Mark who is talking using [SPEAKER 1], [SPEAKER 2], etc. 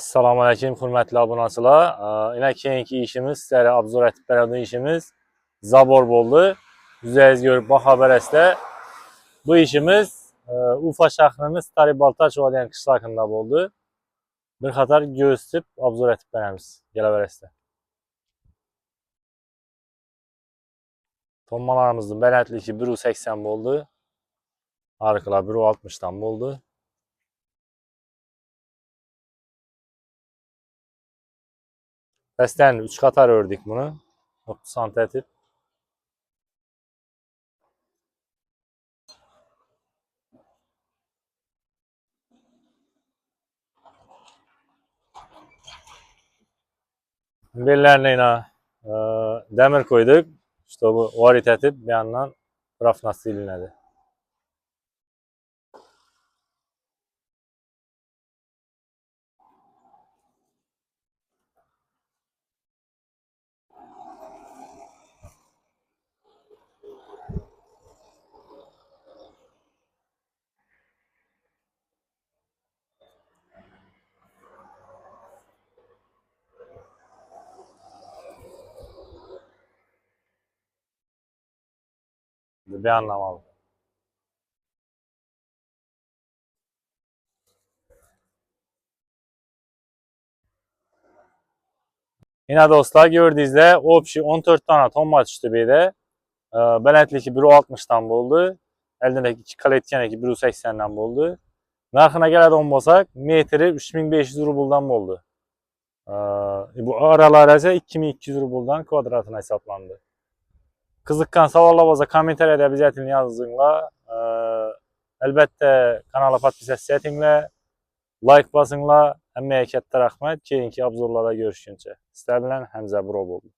[SPEAKER 1] Assalamu alaykum, hurmatli obunachilar. Ina keyingi ishimiz, sizlarga obzor etib beradigan ishimiz zabor bo'ldi. Yuzangiz ko'rib baho berasizlar. Bu ishimiz Ufa shahrining Stariy Baltachovo degan qishlog'ida bo'ldi. Bir qator ko'rsatib obzor etib beramiz. Kelaverasizlar. Tommalarimizning balandligi 1.80 bo'ldi. Arqalar 1.60 dan bo'ldi. Dastani 3 qator ördük bunu. 30 santim. Bellerine yine demir koyduk. İşte bu varit etip bir yandan rafına silinedi. Bir anlamadım. Yine dostlar gördüğünüzde opşi 14 tane tomma düştü bir de. Belentliki 1.60'dan oldu. Eldindeki 2 kaletkeneki 1.80'dan oldu. Narxına gələn olmasaq, metri 3500 rubuldan oldu. Bu aralar ise 2200 rubuldan kvadratına hesaplandı. Kızıkkan savallarınızı komentariyada bizətin yazınlar. Əlbəttə kanala podpis etinlər, like basınlar. Əməyə kətdə rəhmət. Keyinki obzorlarda görüşüncə. Sizlər bilən Həmzə Buro oldu.